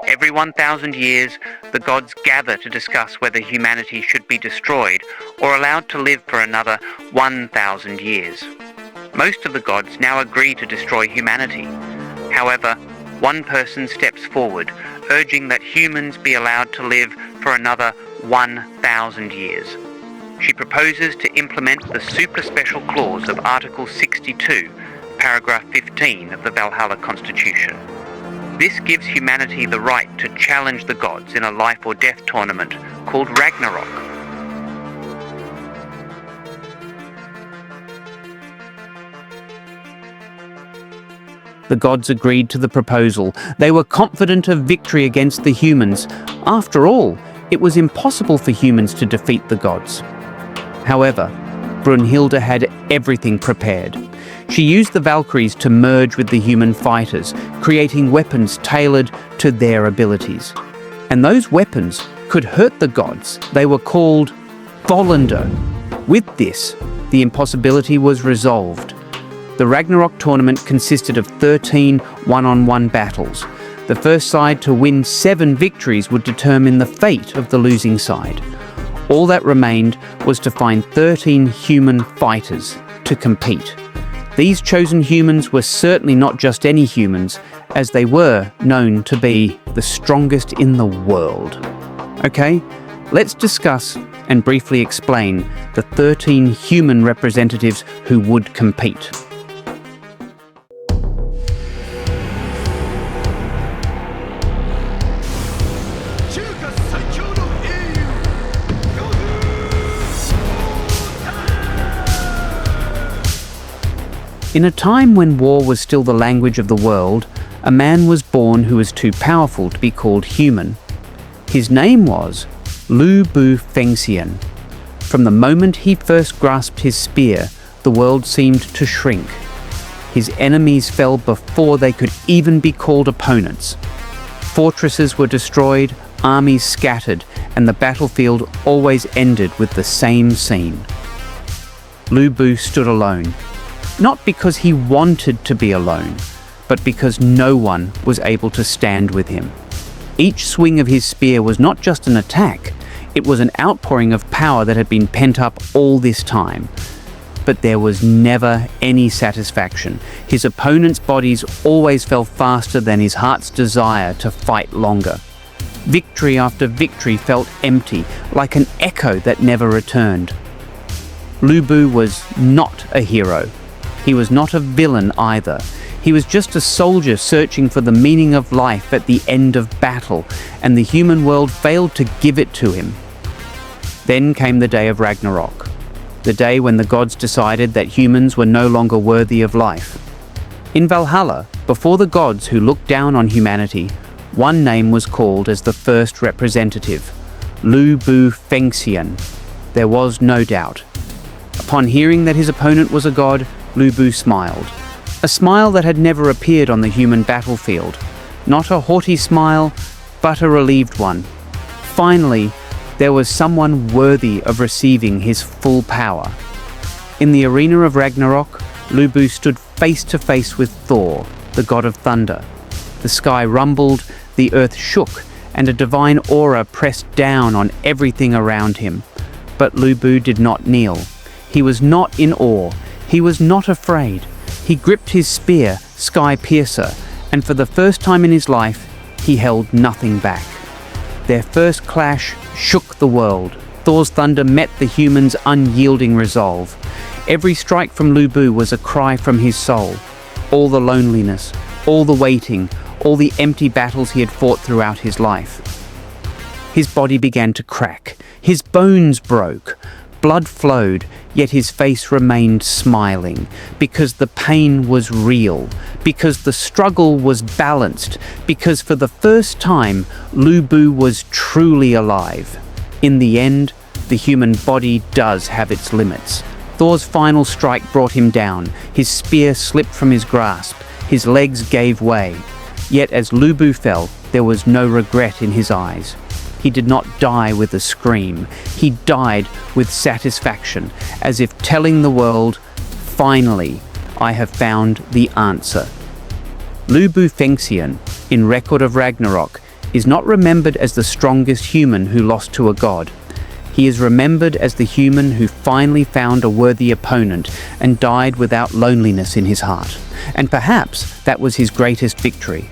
Every 1,000 years, the gods gather to discuss whether humanity should be destroyed or allowed to live for another 1,000 years. Most of the gods now agree to destroy humanity. However, one person steps forward, urging that humans be allowed to live for another 1,000 years. She proposes to implement the super-special clause of Article 62, paragraph 15 of the Valhalla Constitution. This gives humanity the right to challenge the gods in a life or death tournament called Ragnarok. The gods agreed to the proposal. They were confident of victory against the humans. After all, it was impossible for humans to defeat the gods. However, Brunhilde had everything prepared. She used the Valkyries to merge with the human fighters, creating weapons tailored to their abilities. And those weapons could hurt the gods. They were called Volander. With this, the impossibility was resolved. The Ragnarok tournament consisted of 13 one-on-one battles. The first side to win 7 victories would determine the fate of the losing side. All that remained was to find 13 human fighters to compete. These chosen humans were certainly not just any humans, as they were known to be the strongest in the world. Okay, let's discuss and briefly explain the 13 human representatives who would compete. In a time when war was still the language of the world, a man was born who was too powerful to be called human. His name was Lu Bu Fengxian. From the moment he first grasped his spear, the world seemed to shrink. His enemies fell before they could even be called opponents. Fortresses were destroyed, armies scattered, and the battlefield always ended with the same scene. Lu Bu stood alone. Not because he wanted to be alone, but because no one was able to stand with him. Each swing of his spear was not just an attack, it was an outpouring of power that had been pent up all this time. But there was never any satisfaction. His opponents' bodies always fell faster than his heart's desire to fight longer. Victory after victory felt empty, like an echo that never returned. Lu Bu was not a hero. He was not a villain either. He was just a soldier searching for the meaning of life at the end of battle, and the human world failed to give it to him. Then came the day of Ragnarok, the day when the gods decided that humans were no longer worthy of life. In Valhalla, before the gods who looked down on humanity, one name was called as the first representative, Lu Bu Fengxian. There was no doubt. Upon hearing that his opponent was a god, Lu Bu smiled. A smile that had never appeared on the human battlefield. Not a haughty smile, but a relieved one. Finally, there was someone worthy of receiving his full power. In the arena of Ragnarok, Lu Bu stood face to face with Thor, the god of thunder. The sky rumbled, the earth shook, and a divine aura pressed down on everything around him. But Lu Bu did not kneel. He was not in awe. He was not afraid. He gripped his spear, Sky Piercer, and for the first time in his life, he held nothing back. Their first clash shook the world. Thor's thunder met the humans' unyielding resolve. Every strike from Lu Bu was a cry from his soul. All the loneliness, all the waiting, all the empty battles he had fought throughout his life. His body began to crack. His bones broke. Blood flowed, yet his face remained smiling, because the pain was real, because the struggle was balanced, because for the first time, Lu Bu was truly alive. In the end, the human body does have its limits. Thor's final strike brought him down. His spear slipped from his grasp. His legs gave way. Yet as Lu Bu fell, there was no regret in his eyes. He did not die with a scream. He died with satisfaction, as if telling the world, "Finally, I have found the answer." Lu Bu Fengxian in Record of Ragnarok, is not remembered as the strongest human who lost to a god. He is remembered as the human who finally found a worthy opponent and died without loneliness in his heart. And perhaps that was his greatest victory.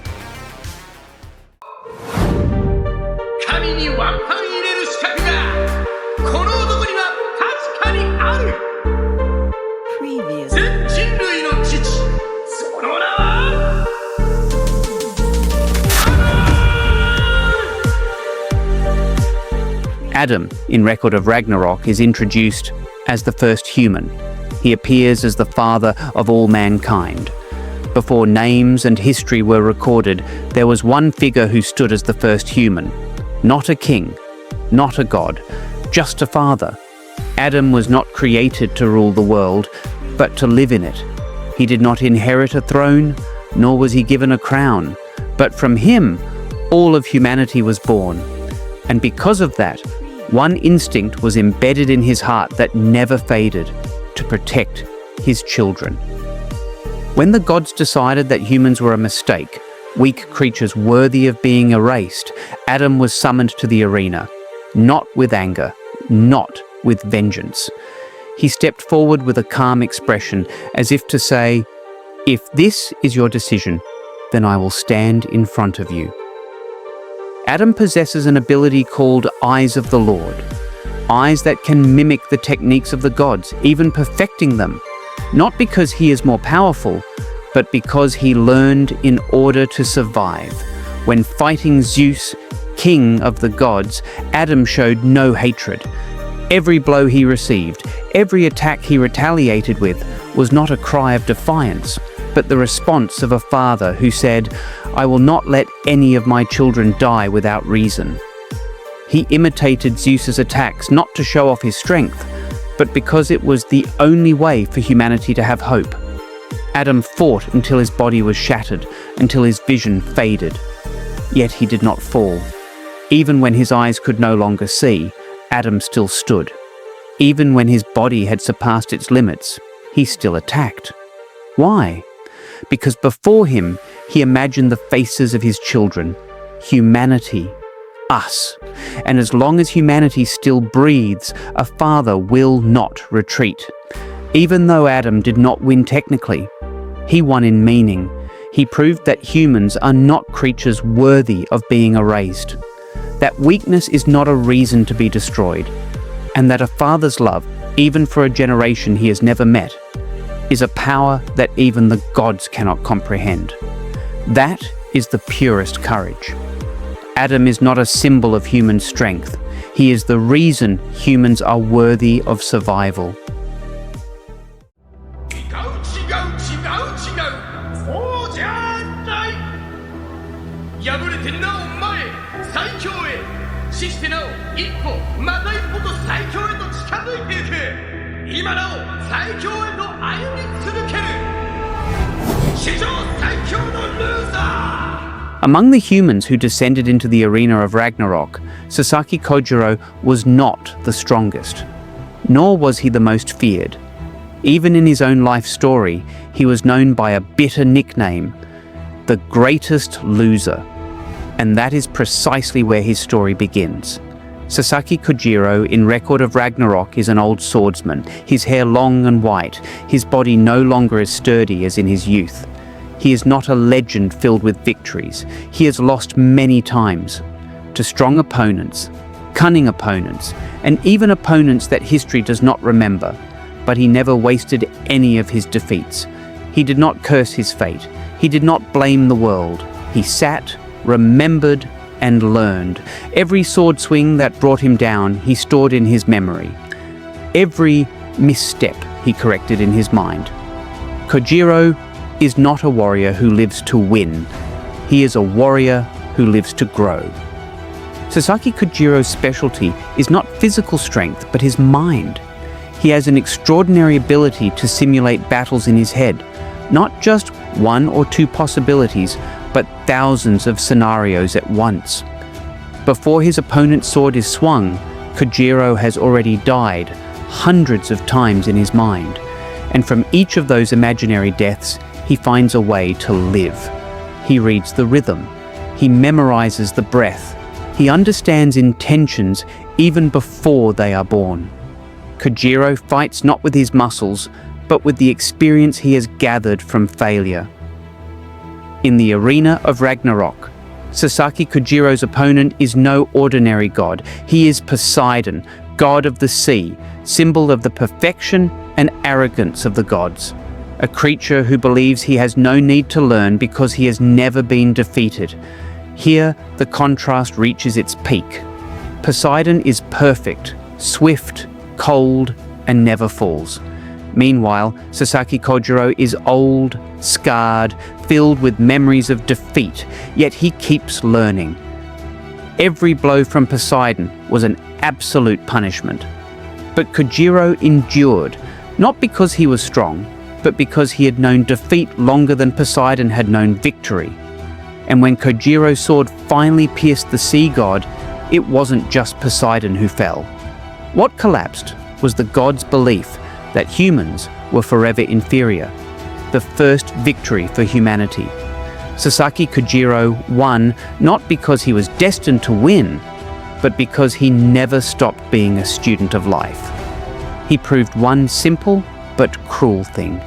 神にワンパン入れる資格がこの男には確かにある。全人類の父、その名はAdam, in Record of Ragnarok, is introduced as the first human. He appears as the father of all mankind. Before names and history were recorded, there was one figure who stood as the first human. Not a king, not a god, just a father. Adam was not created to rule the world, but to live in it. He did not inherit a throne, nor was he given a crown, but from him all of humanity was born. And because of that, one instinct was embedded in his heart that never faded: to protect his children. When the gods decided that humans were a mistake, weak creatures worthy of being erased, Adam was summoned to the arena, not with anger, not with vengeance. He stepped forward with a calm expression, as if to say, "If this is your decision, then I will stand in front of you." Adam possesses an ability called Eyes of the Lord, eyes that can mimic the techniques of the gods, even perfecting them, not because he is more powerful, but because he learned in order to survive. When fighting Zeus, king of the gods, Adam showed no hatred. Every blow he received, every attack he retaliated with, was not a cry of defiance, but the response of a father who said, "I will not let any of my children die without reason." He imitated Zeus's attacks not to show off his strength, but because it was the only way for humanity to have hope. Adam fought until his body was shattered, until his vision faded. Yet he did not fall. Even when his eyes could no longer see, Adam still stood. Even when his body had surpassed its limits, he still attacked. Why? Because before him, he imagined the faces of his children, humanity, us. And as long as humanity still breathes, a father will not retreat. Even though Adam did not win technically, he won in meaning. He proved that humans are not creatures worthy of being erased, that weakness is not a reason to be destroyed, and that a father's love, even for a generation he has never met, is a power that even the gods cannot comprehend. That is the purest courage. Adam is not a symbol of human strength. He is the reason humans are worthy of survival. そうじゃない。破れてなお前、最強へ。死してなお一歩、また一歩と最強へと近づいていく。今なお最強へと歩み続ける。史上最強のルーザー。 Among the humans who descended into the arena of Ragnarok, Sasaki Kojiro was not the strongest, nor was he the most feared. Even in his own life story, he was known by a bitter nickname, the greatest loser. And that is precisely where his story begins. Sasaki Kojiro in Record of Ragnarok is an old swordsman, his hair long and white, his body no longer as sturdy as in his youth. He is not a legend filled with victories. He has lost many times to strong opponents, cunning opponents, and even opponents that history does not remember. But he never wasted any of his defeats. He did not curse his fate. He did not blame the world. He sat, remembered, and learned. Every sword swing that brought him down, he stored in his memory. Every misstep he corrected in his mind. Kojiro is not a warrior who lives to win. He is a warrior who lives to grow. Sasaki Kojiro's specialty is not physical strength, but his mind. He has an extraordinary ability to simulate battles in his head, not just one or two possibilities, but thousands of scenarios at once. Before his opponent's sword is swung, Kojiro has already died hundreds of times in his mind, and from each of those imaginary deaths, he finds a way to live. He reads the rhythm. He memorizes the breath. He understands intentions even before they are born. Kojiro fights not with his muscles, but with the experience he has gathered from failure. In the arena of Ragnarok, Sasaki Kojiro's opponent is no ordinary god. He is Poseidon, god of the sea, symbol of the perfection and arrogance of the gods. A creature who believes he has no need to learn because he has never been defeated. Here, the contrast reaches its peak. Poseidon is perfect, swift, cold, and never falls. Meanwhile, Sasaki Kojiro is old, scarred, filled with memories of defeat, yet he keeps learning. Every blow from Poseidon was an absolute punishment. But Kojiro endured, not because he was strong, but because he had known defeat longer than Poseidon had known victory. And when Kojiro's sword finally pierced the sea god, it wasn't just Poseidon who fell. What collapsed was the god's belief that humans were forever inferior, the first victory for humanity. Sasaki Kojiro won not because he was destined to win, but because he never stopped being a student of life. He proved one simple but cruel thing.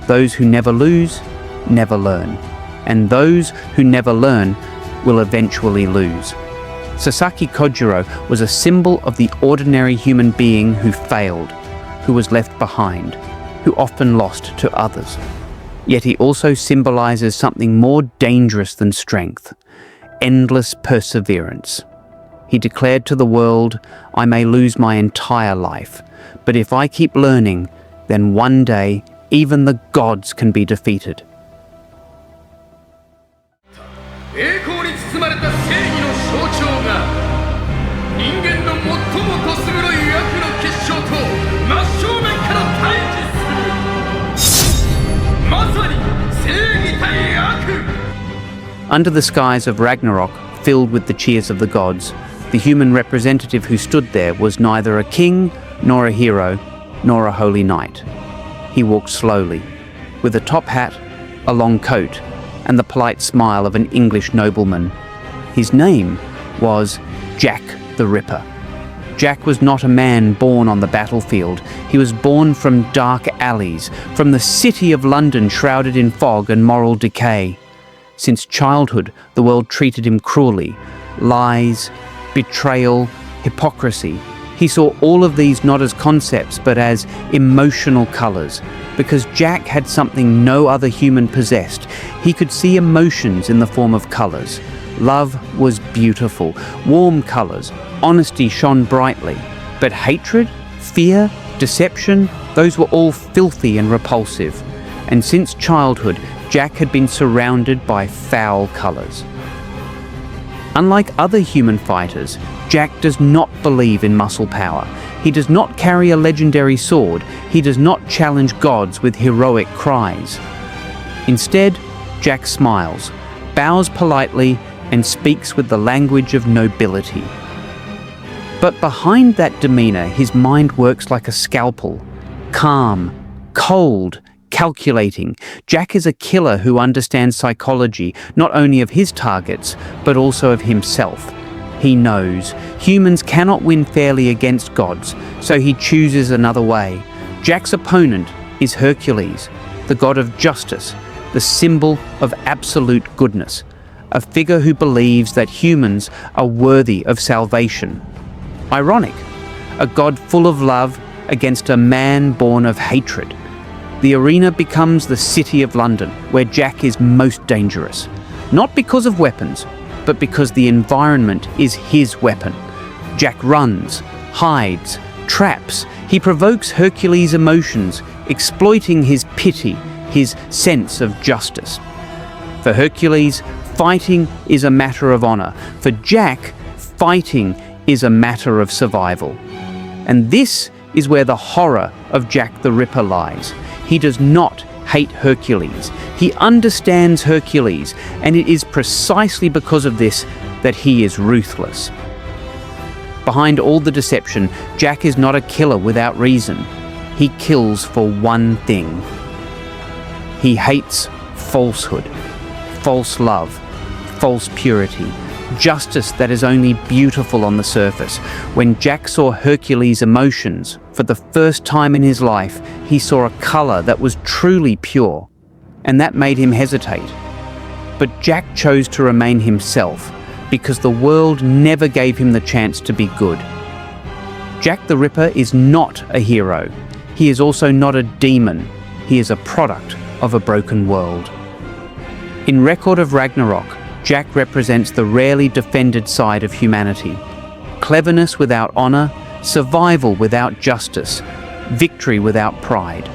Those who never lose, never learn. And those who never learn will eventually lose. Sasaki Kojiro was a symbol of the ordinary human being who failed, who was left behind, who often lost to others. Yet he also symbolizes something more dangerous than strength, endless perseverance. He declared to the world, "I may lose my entire life, but if I keep learning, then one day even the gods can be defeated." 栄光に包まれた正義の象徴が人間の最もどす黒い悪の結晶と真正面から対峙するまさに正義対悪 Under the skies of Ragnarok, filled with the cheers of the gods, the human representative who stood there was neither a king, nor a hero, nor a holy knight. He walked slowly, with a top hat, a long coat, and the polite smile of an English nobleman. His name was Jack the Ripper. Jack was not a man born on the battlefield. He was born from dark alleys, from the city of London shrouded in fog and moral decay. Since childhood, the world treated him cruelly. Lies, betrayal, hypocrisy. He saw all of these not as concepts, but as emotional colours. Because Jack had something no other human possessed. He could see emotions in the form of colours. Love was beautiful, warm colours. Honesty shone brightly. But hatred, fear, deception, those were all filthy and repulsive. And since childhood, Jack had been surrounded by foul colours. Unlike other human fighters, Jack does not believe in muscle power. He does not carry a legendary sword. He does not challenge gods with heroic cries. Instead, Jack smiles, bows politely, and speaks with the language of nobility. But behind that demeanour, his mind works like a scalpel. Calm, cold, calculating. Jack is a killer who understands psychology, not only of his targets, but also of himself. He knows humans cannot win fairly against gods, so he chooses another way. Jack's opponent is Hercules, the god of justice, the symbol of absolute goodness, a figure who believes that humans are worthy of salvation. Ironic, a god full of love against a man born of hatred. The arena becomes the city of London, where Jack is most dangerous. Not because of weapons, but because the environment is his weapon. Jack runs, hides, traps. He provokes Hercules' emotions, exploiting his pity, his sense of justice. For Hercules, fighting is a matter of honor. For Jack, fighting is a matter of survival. And this is where the horror of Jack the Ripper lies. He does not hate Hercules. He understands Hercules, and it is precisely because of this that he is ruthless. Behind all the deception, Jack is not a killer without reason. He kills for one thing. He hates falsehood, false love, false purity, justice that is only beautiful on the surface. When Jack saw Hercules' emotions, for the first time in his life, he saw a color that was truly pure, and that made him hesitate. But Jack chose to remain himself, because the world never gave him the chance to be good. Jack the Ripper is not a hero. He is also not a demon. He is a product of a broken world. In Record of Ragnarok, Jack represents the rarely defended side of humanity. Cleverness without honor, survival without justice, victory without pride.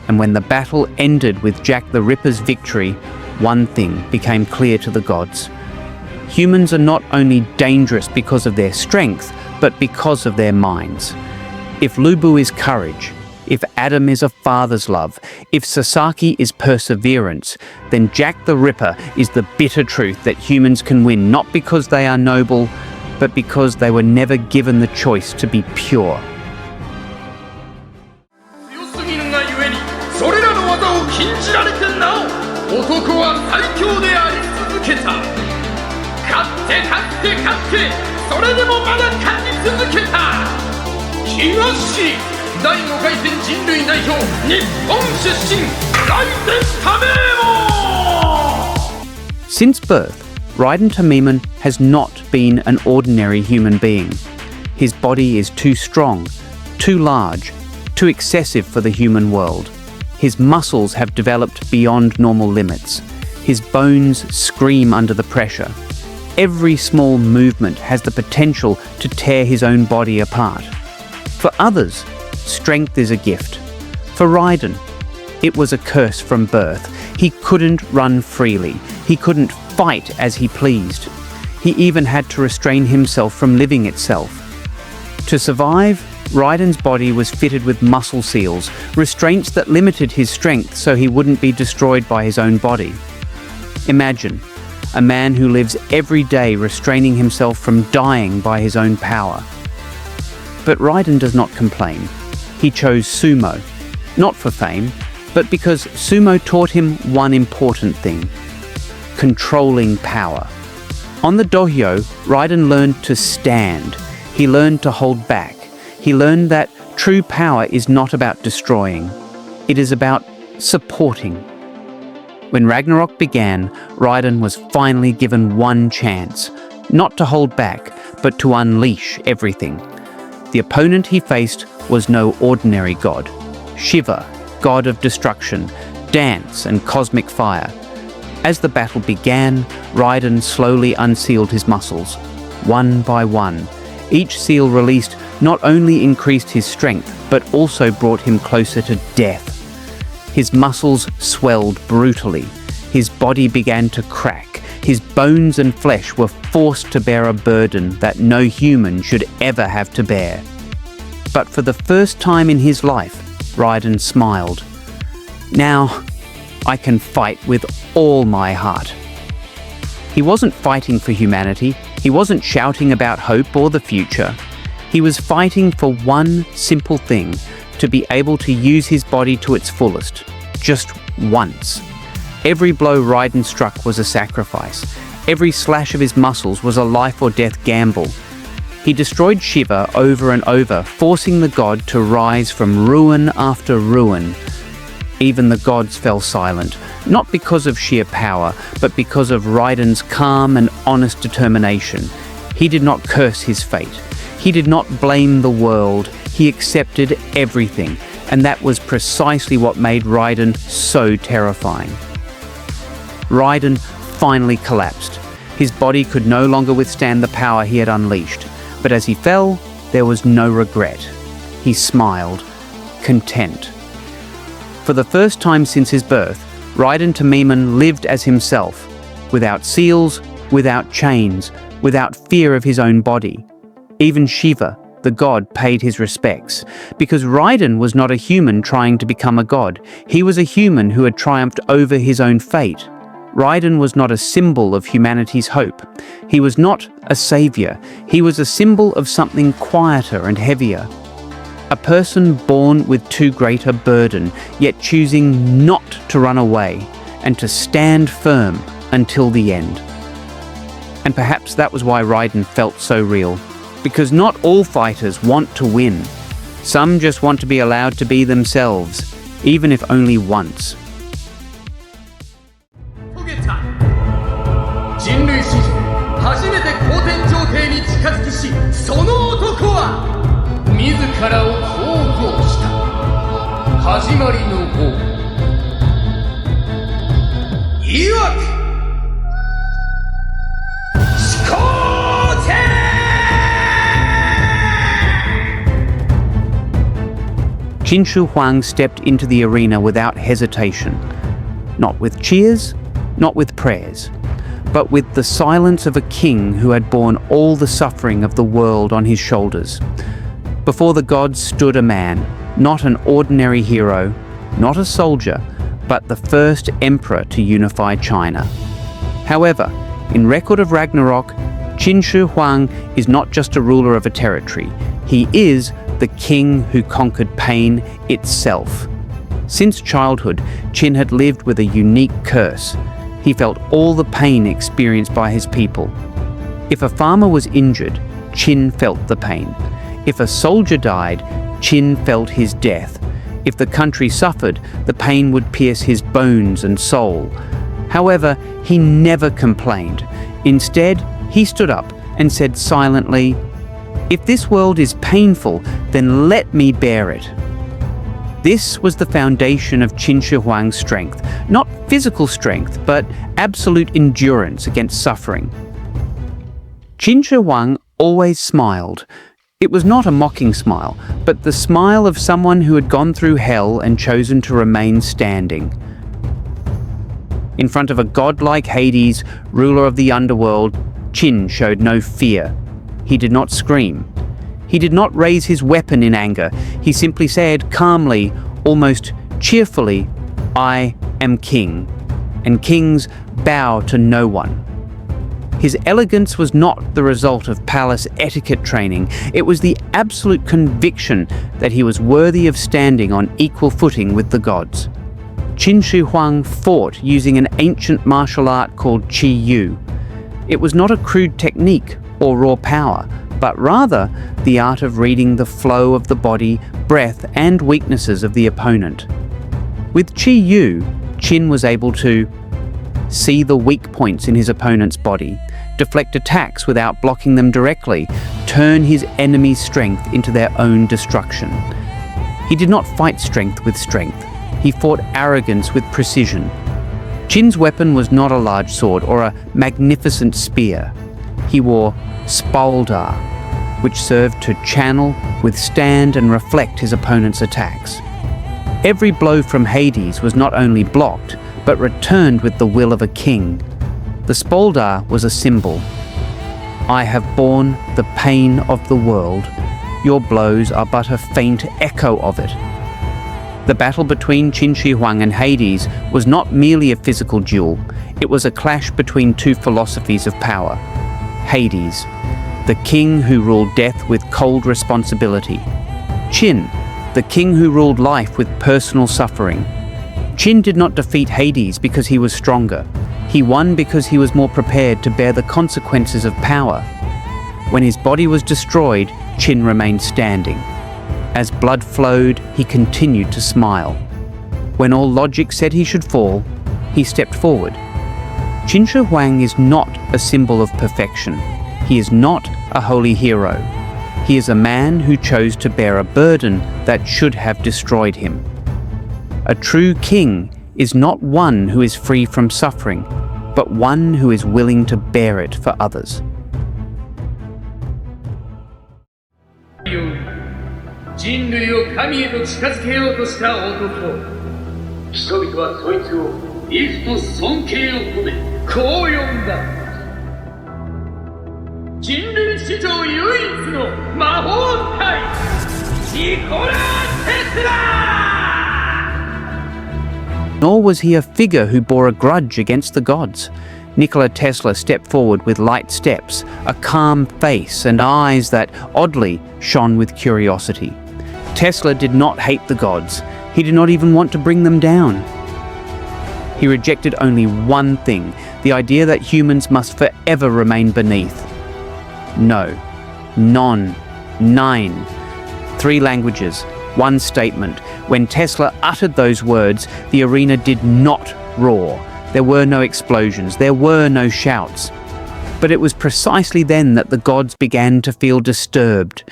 And when the battle ended with Jack the Ripper's victory, one thing became clear to the gods. Humans are not only dangerous because of their strength, but because of their minds. If Lu Bu is courage, if Adam is a father's love, if Sasaki is perseverance, then Jack the Ripper is the bitter truth that humans can win not because they are noble, but because they were never given the choice to be pure. 強すぎるがゆえにそれらの技を禁じられてなお男は最強であり続けた勝ってそれでもまだ勝ち続けた東第5回戦人類代表日本出身ライデンタメーモ Since birth, Raiden Tamimin has not been an ordinary human being. His body is too strong, too large, too excessive for the human world. His muscles have developed beyond normal limits. His bones scream under the pressure. Every small movement has the potential to tear his own body apart. For others, strength is a gift. For Raiden, it was a curse from birth. He couldn't run freely. He couldn't fight as he pleased. He even had to restrain himself from living itself. To survive, Raiden's body was fitted with muscle seals, restraints that limited his strength so he wouldn't be destroyed by his own body. Imagine a man who lives every day restraining himself from dying by his own power. But Raiden does not complain. He chose sumo, not for fame, but because sumo taught him one important thing: controlling power. On the dohyo, Raiden learned to stand. He learned to hold back. He learned that true power is not about destroying. It is about supporting. When Ragnarok began, Raiden was finally given one chance, not to hold back, but to unleash everything. The opponent he faced was no ordinary god. Shiva, god of destruction, dance and cosmic fire. As the battle began, Raiden slowly unsealed his muscles. One by one, each seal released not only increased his strength, but also brought him closer to death. His muscles swelled brutally. His body began to crack. His bones and flesh were forced to bear a burden that no human should ever have to bear. But for the first time in his life, Raiden smiled. Now, I can fight with all my heart. He wasn't fighting for humanity. He wasn't shouting about hope or the future. He was fighting for one simple thing: to be able to use his body to its fullest, just once. Every blow Raiden struck was a sacrifice. Every slash of his muscles was a life or death gamble. He destroyed Shiva over and over, forcing the god to rise from ruin after ruin. Even the gods fell silent, not because of sheer power, but because of Raiden's calm and honest determination. He did not curse his fate. He did not blame the world. He accepted everything, and that was precisely what made Raiden so terrifying. Raiden finally collapsed. His body could no longer withstand the power he had unleashed, but as he fell, there was no regret. He smiled, content. For the first time since his birth, Raiden Tamimin lived as himself, without seals, without chains, without fear of his own body. Even Shiva, the god, paid his respects, because Raiden was not a human trying to become a god. He was a human who had triumphed over his own fate. Raiden was not a symbol of humanity's hope. He was not a savior. He was a symbol of something quieter and heavier. A person born with too great a burden, yet choosing not to run away and to stand firm until the end. And perhaps that was why Raiden felt so real. Because not all fighters want to win. Some just want to be allowed to be themselves, even if only once. 遂げた人類史上初めて公天上帝に近づきしその男は自らを奉公した始まりの王いわく始皇帝Qin Shi Huang stepped into the arena without hesitation. Not with cheers, not with prayers, but with the silence of a king who had borne all the suffering of the world on his shoulders. Before the gods stood a man, not an ordinary hero, not a soldier, but the first emperor to unify China. However, in Record of Ragnarok, Qin Shi Huang is not just a ruler of a territory, he is the king who conquered pain itself. Since childhood, Qin had lived with a unique curse. He felt all the pain experienced by his people. If a farmer was injured, Qin felt the pain. If a soldier died, Qin felt his death. If the country suffered, the pain would pierce his bones and soul. However, he never complained. Instead, he stood up and said silently, "If this world is painful, then let me bear it." This was the foundation of Qin Shi Huang's strength, not physical strength, but absolute endurance against suffering. Qin Shi Huang always smiled. It was not a mocking smile, but the smile of someone who had gone through hell and chosen to remain standing. In front of a god like Hades, ruler of the underworld, Qin showed no fear. He did not scream. He did not raise his weapon in anger. He simply said calmly, almost cheerfully, "I am king," and kings bow to no one. His elegance was not the result of palace etiquette training. It was the absolute conviction that he was worthy of standing on equal footing with the gods. Qin Shi Huang fought using an ancient martial art called Qi Yu. It was not a crude technique or raw power, but rather the art of reading the flow of the body, breath, and weaknesses of the opponent. With Qi Yu, Qin was able to see the weak points in his opponent's body, deflect attacks without blocking them directly, turn his enemy's strength into their own destruction. He did not fight strength with strength. He fought arrogance with precision. Qin's weapon was not a large sword or a magnificent spear. He wore Spaldar, which served to channel, withstand, and reflect his opponent's attacks. Every blow from Hades was not only blocked, but returned with the will of a king. The Spaldar was a symbol. "I have borne the pain of the world. Your blows are but a faint echo of it." The battle between Qin Shi Huang and Hades was not merely a physical duel. It was a clash between two philosophies of power. Hades, the king who ruled death with cold responsibility. Qin, the king who ruled life with personal suffering. Qin did not defeat Hades because he was stronger. He won because he was more prepared to bear the consequences of power. When his body was destroyed, Qin remained standing. As blood flowed, he continued to smile. When all logic said he should fall, he stepped forward. Qin Shi Huang is not a symbol of perfection. He is not a holy hero. He is a man who chose to bear a burden that should have destroyed him. A true king is not one who is free from suffering, but one who is willing to bear it for others. 人類を神へと近づけようとした男。人々はそいつを畏怖と尊敬を込めこう呼んだ。人類史上唯一の魔法使い、ニコラ・テスラ! Nor was he a figure who bore a grudge against the gods. Nikola Tesla stepped forward with light steps, a calm face, and eyes that, oddly, shone with curiosity. Tesla did not hate the gods. He did not even want to bring them down. He rejected only one thing, The idea that humans must forever remain beneath. No. Non. Nine. 3 languages. 1 statement. When Tesla uttered those words, the arena did not roar. There were no explosions. There were no shouts. But it was precisely then that the gods began to feel disturbed,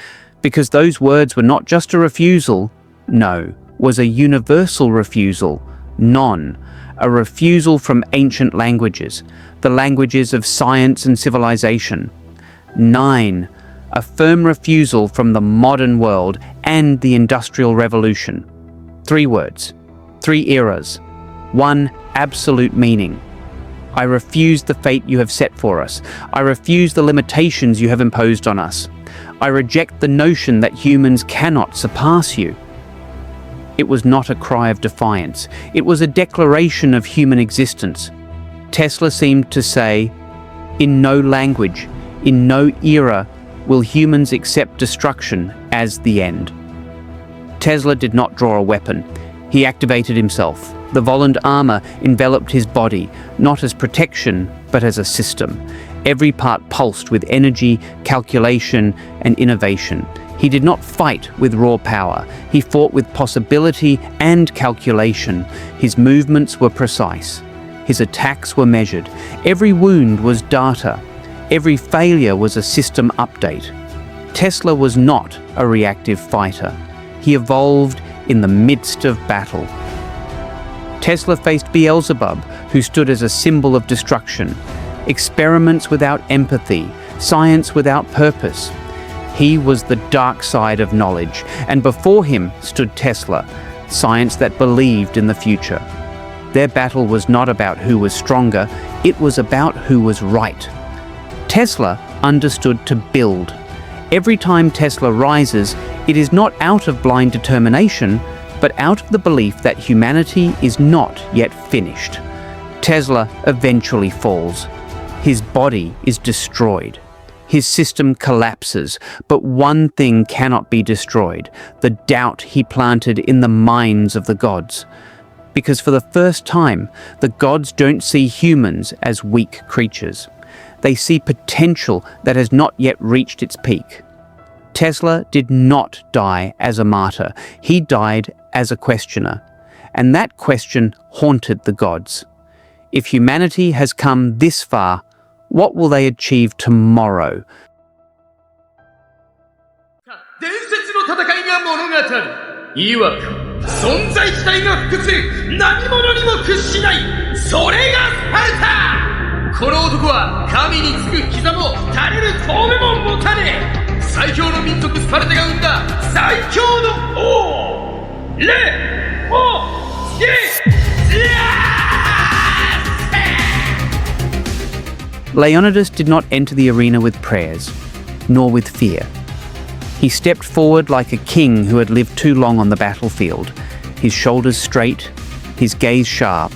because those words were not just a refusal, no, was a universal refusal, non, a refusal from ancient languages, the languages of science and civilization. 9, a firm refusal from the modern world and the Industrial Revolution. 3 words, 3 eras, 1 absolute meaning. I refuse the fate you have set for us. I refuse the limitations you have imposed on us. I reject the notion that humans cannot surpass you. It was not a cry of defiance. It was a declaration of human existence. Tesla seemed to say, in no language, in no era, will humans accept destruction as the end. Tesla did not draw a weapon. He activated himself. The Voland armor enveloped his body, not as protection, but as a system. Every part pulsed with energy, calculation, and innovation. He did not fight with raw power. He fought with possibility and calculation. His movements were precise. His attacks were measured. Every wound was data. Every failure was a system update. Tesla was not a reactive fighter. He evolved in the midst of battle. Tesla faced Beelzebub, who stood as a symbol of destruction. Experiments without empathy, science without purpose. He was the dark side of knowledge, and before him stood Tesla, science that believed in the future. Their battle was not about who was stronger, it was about who was right. Tesla understood to build. Every time Tesla rises, it is not out of blind determination, but out of the belief that humanity is not yet finished. Tesla eventually falls. His body is destroyed. His system collapses, but one thing cannot be destroyed, the doubt he planted in the minds of the gods. Because for the first time, the gods don't see humans as weak creatures. They see potential that has not yet reached its peak. Tesla did not die as a martyr. He died as a questioner. And that question haunted the gods. If humanity has come this far, what will they achieve tomorrow? 伝説の戦いが物語る。曰く存在自体が不屈で何者にも屈しない。それがスパルタ。この男は神につく膝も垂れる頭目も持たねえ。最強の民族スパルタが生んだ最強の王。レオゲジア。Leonidas did not enter the arena with prayers, nor with fear. He stepped forward like a king who had lived too long on the battlefield, his shoulders straight, his gaze sharp,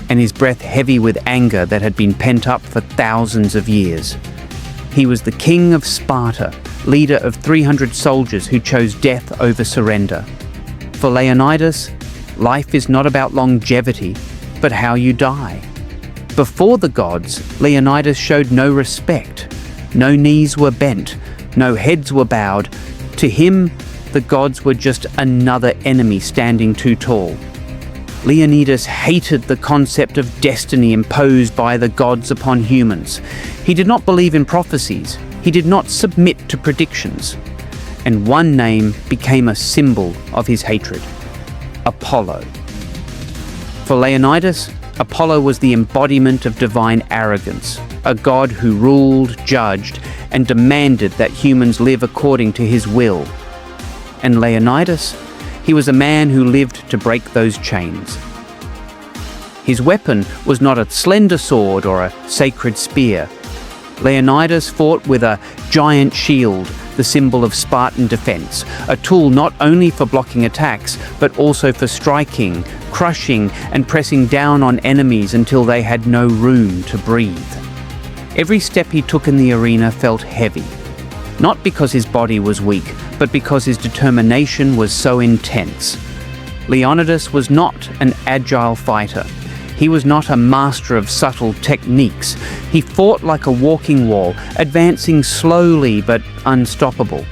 and his breath heavy with anger that had been pent up for thousands of years. He was the king of Sparta, leader of 300 soldiers who chose death over surrender. For Leonidas, life is not about longevity, but how you die. Before the gods, Leonidas showed no respect. No knees were bent, no heads were bowed. To him, the gods were just another enemy standing too tall. Leonidas hated the concept of destiny imposed by the gods upon humans. He did not believe in prophecies. He did not submit to predictions. And one name became a symbol of his hatred: Apollo. For Leonidas, Apollo was the embodiment of divine arrogance, a god who ruled, judged, and demanded that humans live according to his will. And Leonidas, he was a man who lived to break those chains. His weapon was not a slender sword or a sacred spear. Leonidas fought with a giant shield, the symbol of Spartan defense, a tool not only for blocking attacks, but also for striking, crushing, and pressing down on enemies until they had no room to breathe. Every step he took in the arena felt heavy, not because his body was weak, but because his determination was so intense. Leonidas was not an agile fighter. He was not a master of subtle techniques. He fought like a walking wall, advancing slowly but unstoppable.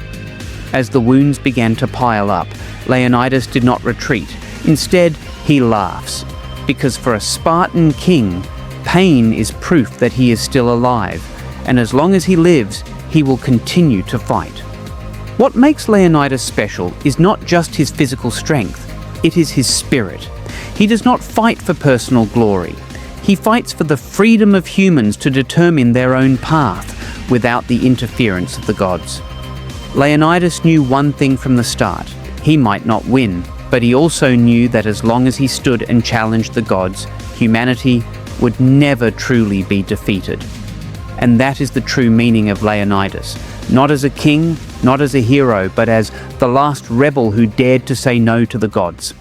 As the wounds began to pile up, Leonidas did not retreat. Instead, he laughs. Because for a Spartan king, pain is proof that he is still alive, and as long as he lives, he will continue to fight. What makes Leonidas special is not just his physical strength, it is his spirit. He does not fight for personal glory. He fights for the freedom of humans to determine their own path without the interference of the gods. Leonidas knew one thing from the start. He might not win, but he also knew that as long as he stood and challenged the gods, humanity would never truly be defeated. And that is the true meaning of Leonidas. Not as a king, not as a hero, but as the last rebel who dared to say no to the gods.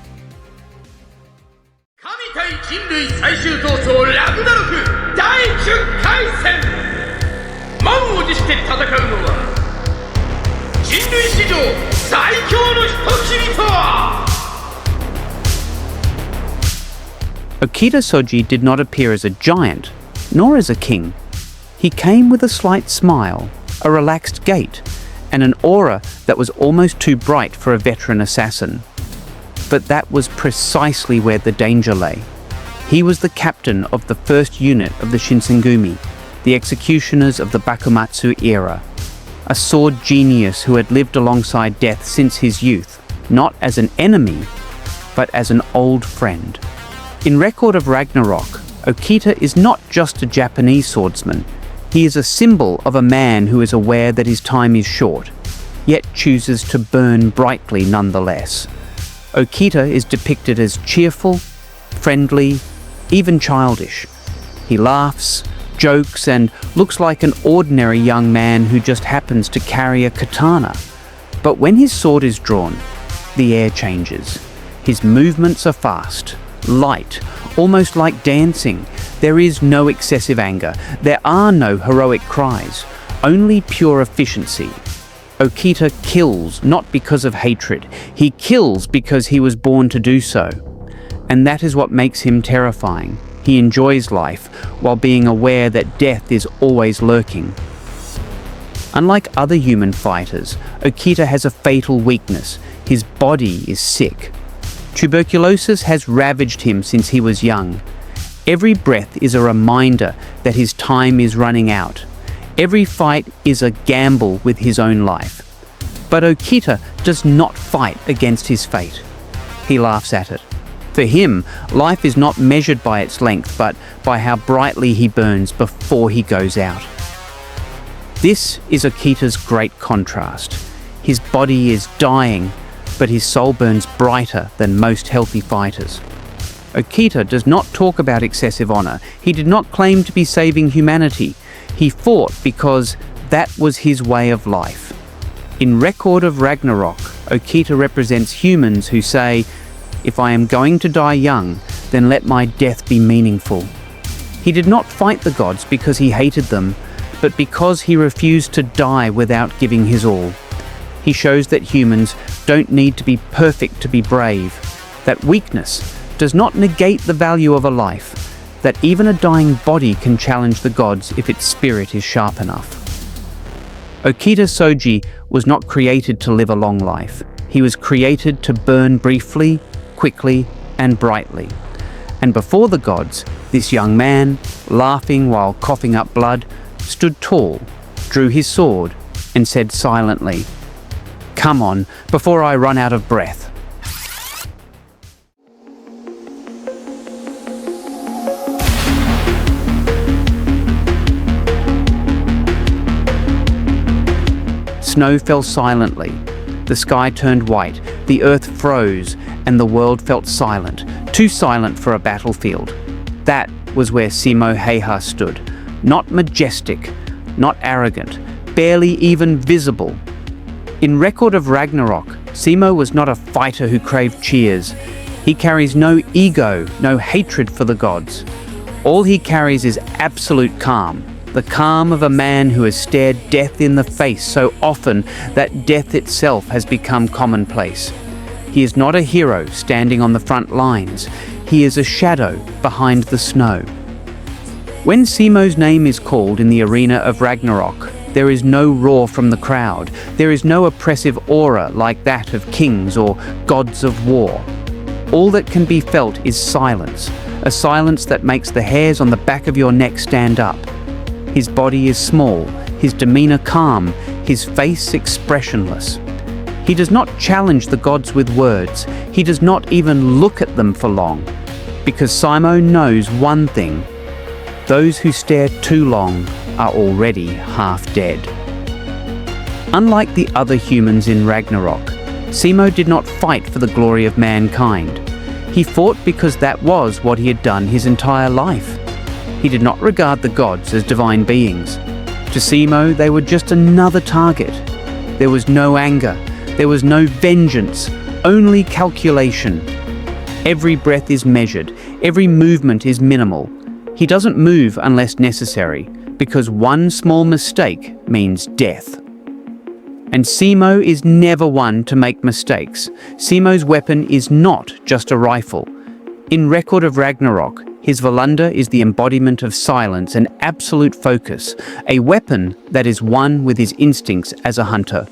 神対人類最終闘争ラグナロク第10回戦満を持して戦うのは人類史上最強の人斬りとは Okita Soji did not appear as a giant, nor as a king. He came with a slight smile, a relaxed gait, and an aura that was almost too bright for a veteran assassin. But that was precisely where the danger lay. He was the captain of the first unit of the Shinsengumi, the executioners of the Bakumatsu era, a sword genius who had lived alongside death since his youth, not as an enemy, but as an old friend. In Record of Ragnarok, Okita is not just a Japanese swordsman. He is a symbol of a man who is aware that his time is short, yet chooses to burn brightly nonetheless. Okita is depicted as cheerful, friendly, even childish. He laughs, jokes, and looks like an ordinary young man who just happens to carry a katana. But when his sword is drawn, the air changes. His movements are fast, light, almost like dancing. There is no excessive anger. There are no heroic cries, only pure efficiency. Okita kills not because of hatred. He kills because he was born to do so. And that is what makes him terrifying. He enjoys life while being aware that death is always lurking. Unlike other human fighters, Okita has a fatal weakness. His body is sick. Tuberculosis has ravaged him since he was young. Every breath is a reminder that his time is running out. Every fight is a gamble with his own life. But Okita does not fight against his fate. He laughs at it. For him, life is not measured by its length, but by how brightly he burns before he goes out. This is Okita's great contrast. His body is dying, but his soul burns brighter than most healthy fighters. Okita does not talk about excessive honor. He did not claim to be saving humanity. He fought because that was his way of life. In Record of Ragnarok, Okita represents humans who say, "If I am going to die young, then let my death be meaningful." He did not fight the gods because he hated them, but because he refused to die without giving his all. He shows that humans don't need to be perfect to be brave, that weakness does not negate the value of a life, that even a dying body can challenge the gods if its spirit is sharp enough. Okita Soji was not created to live a long life. He was created to burn briefly, quickly, and brightly. And before the gods, this young man, laughing while coughing up blood, stood tall, drew his sword, and said silently, "Come on, before I run out of breath." Snow fell silently. The sky turned white, the earth froze, and the world felt silent, too silent for a battlefield. That was where Simo Heiha stood, not majestic, not arrogant, barely even visible. In Record of Ragnarok, Simo was not a fighter who craved cheers. He carries no ego, no hatred for the gods. All he carries is absolute calm, the calm of a man who has stared death in the face so often that death itself has become commonplace. He is not a hero standing on the front lines. He is a shadow behind the snow. When Simo's name is called in the arena of Ragnarok, there is no roar from the crowd. There is no oppressive aura like that of kings or gods of war. All that can be felt is silence, a silence that makes the hairs on the back of your neck stand up. His body is small, his demeanor calm, his face expressionless. He does not challenge the gods with words. He does not even look at them for long. Because Simo knows one thing: those who stare too long are already half dead. Unlike the other humans in Ragnarok, Simo did not fight for the glory of mankind. He fought because that was what he had done his entire life. He did not regard the gods as divine beings. To Simo, they were just another target. There was no anger. There was no vengeance, only calculation. Every breath is measured. Every movement is minimal. He doesn't move unless necessary, because one small mistake means death. And Simo is never one to make mistakes. Simo's weapon is not just a rifle. In Record of Ragnarok, his Valunda is the embodiment of silence and absolute focus, a weapon that is one with his instincts as a hunter.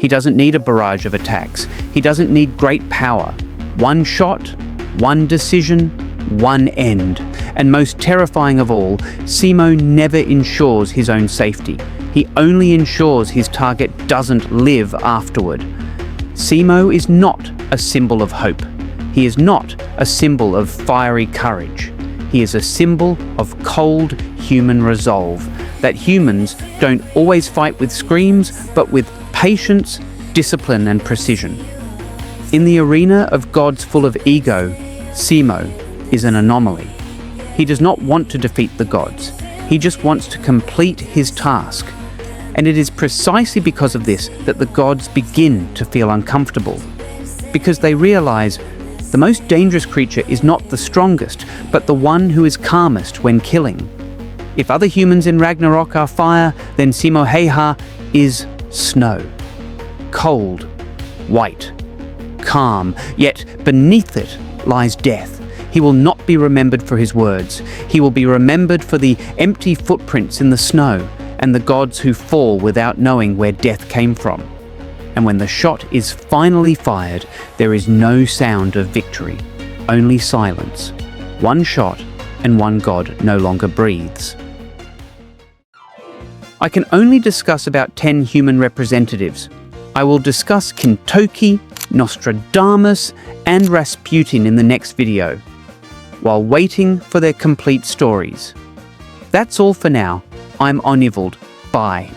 He doesn't need a barrage of attacks. He doesn't need great power. One shot, one decision, one end. And most terrifying of all, Simo never ensures his own safety. He only ensures his target doesn't live afterward. Simo is not a symbol of hope. He is not a symbol of fiery courage. He is a symbol of cold human resolve, that humans don't always fight with screams, but with patience, discipline, and precision. In the arena of gods full of ego, Simo is an anomaly. He does not want to defeat the gods. He just wants to complete his task. And it is precisely because of this that the gods begin to feel uncomfortable. Because they realize the most dangerous creature is not the strongest, but the one who is calmest when killing. If other humans in Ragnarok are fire, then Simo Häyhä is snow. Cold, white, calm, yet beneath it lies death. He will not be remembered for his words. He will be remembered for the empty footprints in the snow and the gods who fall without knowing where death came from. And when the shot is finally fired, there is no sound of victory, only silence. One shot and one god no longer breathes. I can only discuss about 10 human representatives. I will discuss Kintoki, Nostradamus, and Rasputin in the next video, while waiting for their complete stories. That's all for now. I'm Onivald. Bye.